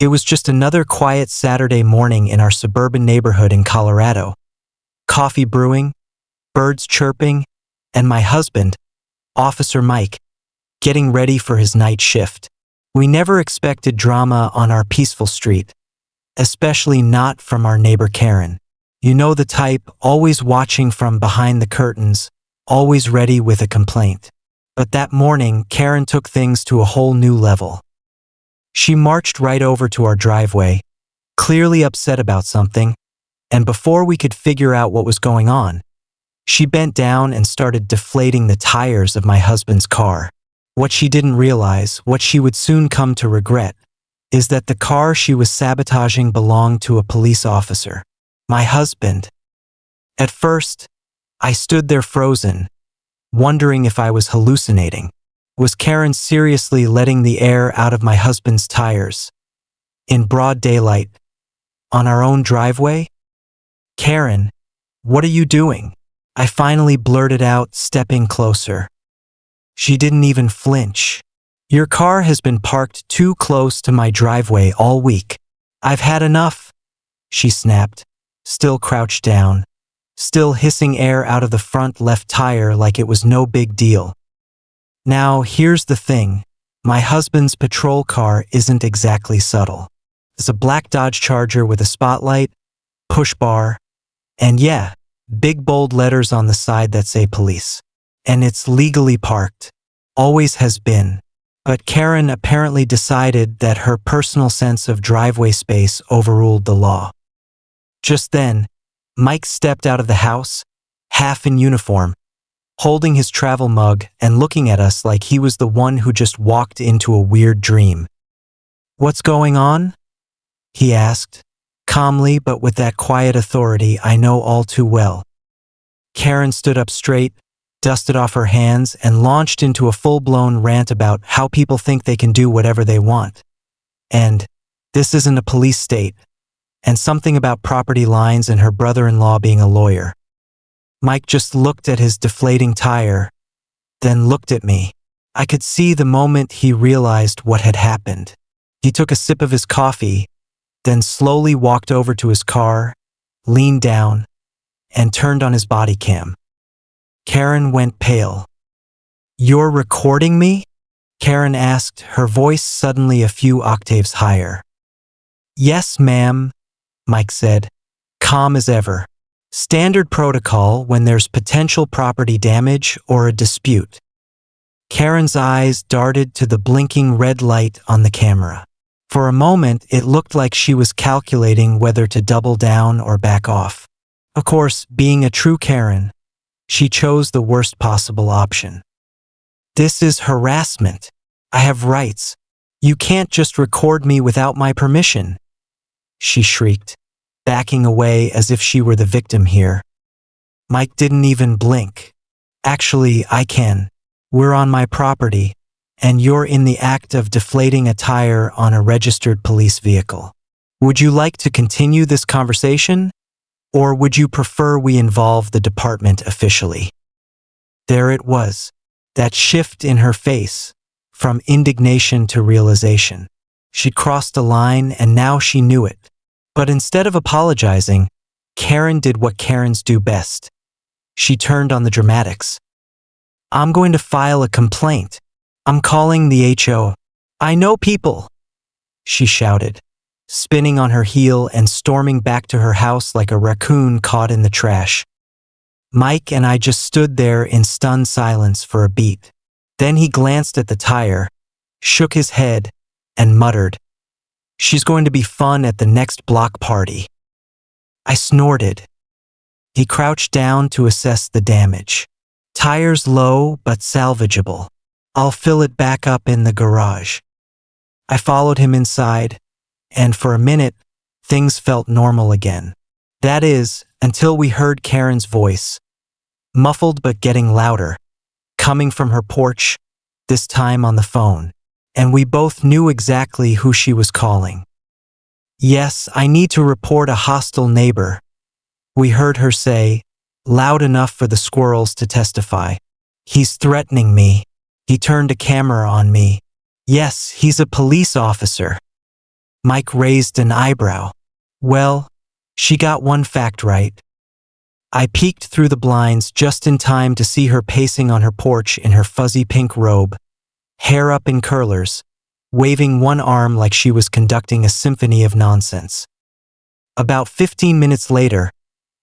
It was just another quiet Saturday morning in our suburban neighborhood in Colorado. Coffee brewing, birds chirping, and my husband, Officer Mike, getting ready for his night shift. We never expected drama on our peaceful street, especially not from our neighbor Karen. You know the type, always watching from behind the curtains, always ready with a complaint. But that morning, Karen took things to a whole new level. She marched right over to our driveway, clearly upset about something, and before we could figure out what was going on, she bent down and started deflating the tires of my husband's car. What she didn't realize, what she would soon come to regret, is that the car she was sabotaging belonged to a police officer, my husband. At first, I stood there frozen, wondering if I was hallucinating. Was Karen seriously letting the air out of my husband's tires? In broad daylight? On our own driveway? "Karen, what are you doing?" I finally blurted out, stepping closer. She didn't even flinch. "Your car has been parked too close to my driveway all week. I've had enough," she snapped, still crouched down, still hissing air out of the front left tire like it was no big deal. Now, here's the thing. My husband's patrol car isn't exactly subtle. It's a black Dodge Charger with a spotlight, push bar, and yeah, big bold letters on the side that say police. And it's legally parked. Always has been. But Karen apparently decided that her personal sense of driveway space overruled the law. Just then, Mike stepped out of the house, half in uniform, holding his travel mug and looking at us like he was the one who just walked into a weird dream. "What's going on?" he asked, calmly but with that quiet authority I know all too well. Karen stood up straight, dusted off her hands, and launched into a full-blown rant about how people think they can do whatever they want. And this isn't a police state, and something about property lines and her brother-in-law being a lawyer. Mike just looked at his deflating tire, then looked at me. I could see the moment he realized what had happened. He took a sip of his coffee, then slowly walked over to his car, leaned down, and turned on his body cam. Karen went pale. "You're recording me?" Karen asked, her voice suddenly a few octaves higher. "Yes, ma'am," Mike said, calm as ever. "Standard protocol when there's potential property damage or a dispute." Karen's eyes darted to the blinking red light on the camera. For a moment, it looked like she was calculating whether to double down or back off. Of course, being a true Karen, she chose the worst possible option. "This is harassment. I have rights. You can't just record me without my permission," she shrieked, backing away as if she were the victim here. Mike didn't even blink. "Actually, I can. We're on my property, and you're in the act of deflating a tire on a registered police vehicle. Would you like to continue this conversation? Or would you prefer we involve the department officially?" There it was, that shift in her face, from indignation to realization. She'd crossed a line and now she knew it. But instead of apologizing, Karen did what Karens do best. She turned on the dramatics. "I'm going to file a complaint. I'm calling the HO. I know people," she shouted, spinning on her heel and storming back to her house like a raccoon caught in the trash. Mike and I just stood there in stunned silence for a beat. Then he glanced at the tire, shook his head, and muttered, "She's going to be fun at the next block party." I snorted. He crouched down to assess the damage. "Tires low but salvageable. I'll fill it back up in the garage." I followed him inside, and for a minute, things felt normal again. That is, until we heard Karen's voice, muffled but getting louder, coming from her porch, this time on the phone, and we both knew exactly who she was calling. "Yes, I need to report a hostile neighbor," we heard her say, loud enough for the squirrels to testify. "He's threatening me. He turned a camera on me. Yes, he's a police officer." Mike raised an eyebrow. Well, she got one fact right. I peeked through the blinds just in time to see her pacing on her porch in her fuzzy pink robe, hair up in curlers, waving one arm like she was conducting a symphony of nonsense. About 15 minutes later,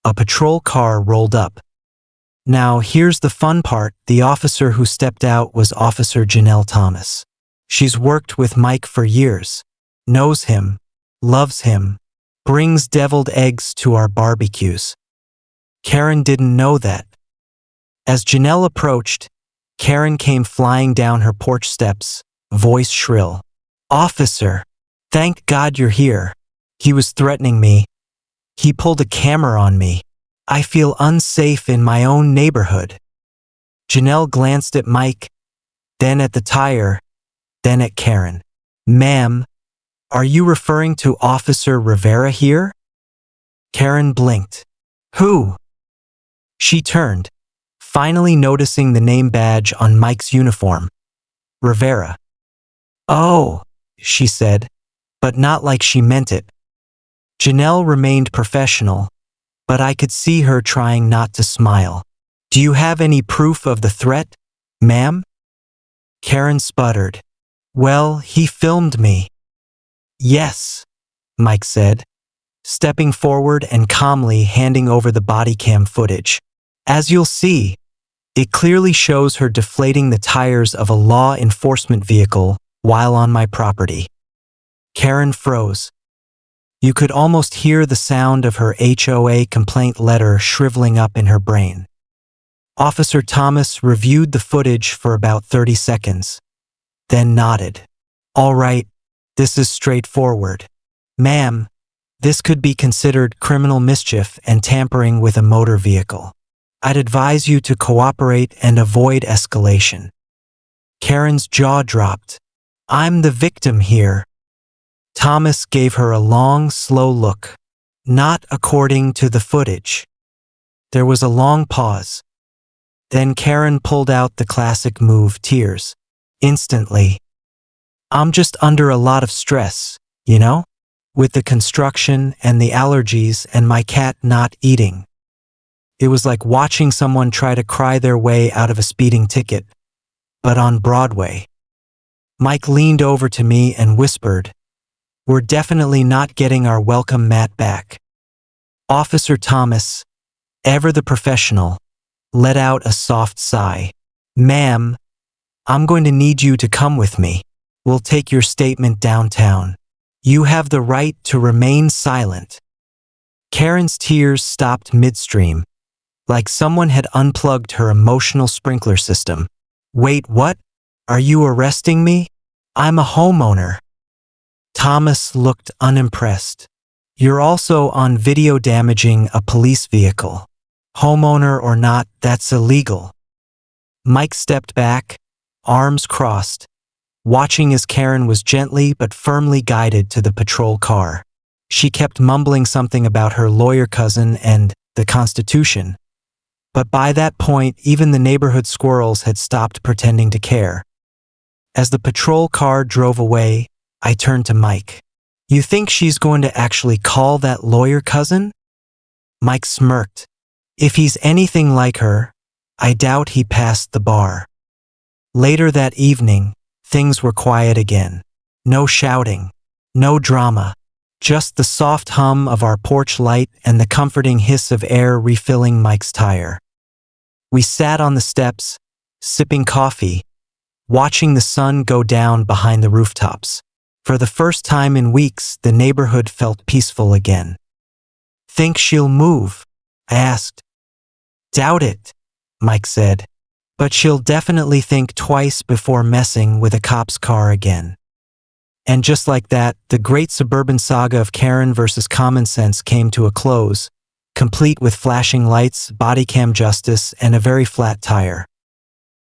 a patrol car rolled up. Now, here's the fun part. The officer who stepped out was Officer Janelle Thomas. She's worked with Mike for years, knows him, loves him, brings deviled eggs to our barbecues. Karen didn't know that. As Janelle approached, Karen came flying down her porch steps, voice shrill. "Officer, thank God you're here. He was threatening me. He pulled a camera on me. I feel unsafe in my own neighborhood." Janelle glanced at Mike, then at the tire, then at Karen. "Ma'am, are you referring to Officer Rivera here?" Karen blinked. "Who?" She turned, finally noticing the name badge on Mike's uniform. "Rivera." "Oh," she said, but not like she meant it. Janelle remained professional, but I could see her trying not to smile. "Do you have any proof of the threat, ma'am?" Karen sputtered. "Well, he filmed me." "Yes," Mike said, stepping forward and calmly handing over the body cam footage. "As you'll see, it clearly shows her deflating the tires of a law enforcement vehicle while on my property." Karen froze. You could almost hear the sound of her HOA complaint letter shriveling up in her brain. Officer Thomas reviewed the footage for about 30 seconds, then nodded. "All right, this is straightforward. Ma'am, this could be considered criminal mischief and tampering with a motor vehicle. I'd advise you to cooperate and avoid escalation." Karen's jaw dropped. "I'm the victim here." Thomas gave her a long, slow look. "Not according to the footage." There was a long pause. Then Karen pulled out the classic move, tears. Instantly. "I'm just under a lot of stress, you know? With the construction and the allergies and my cat not eating." It was like watching someone try to cry their way out of a speeding ticket, but on Broadway. Mike leaned over to me and whispered, "We're definitely not getting our welcome mat back." Officer Thomas, ever the professional, let out a soft sigh. "Ma'am, I'm going to need you to come with me. We'll take your statement downtown. You have the right to remain silent." Karen's tears stopped midstream, like someone had unplugged her emotional sprinkler system. "Wait, what? Are you arresting me? I'm a homeowner." Thomas looked unimpressed. "You're also on video damaging a police vehicle. Homeowner or not, that's illegal." Mike stepped back, arms crossed, watching as Karen was gently but firmly guided to the patrol car. She kept mumbling something about her lawyer cousin and the Constitution. But by that point, even the neighborhood squirrels had stopped pretending to care. As the patrol car drove away, I turned to Mike. "You think she's going to actually call that lawyer cousin?" Mike smirked. "If he's anything like her, I doubt he passed the bar." Later that evening, things were quiet again. No shouting, no drama, just the soft hum of our porch light and the comforting hiss of air refilling Mike's tire. We sat on the steps, sipping coffee, watching the sun go down behind the rooftops. For the first time in weeks, the neighborhood felt peaceful again. "Think she'll move?" I asked. "Doubt it," Mike said, "but she'll definitely think twice before messing with a cop's car again." And just like that, the great suburban saga of Karen versus common sense came to a close, complete with flashing lights, body cam justice, and a very flat tire.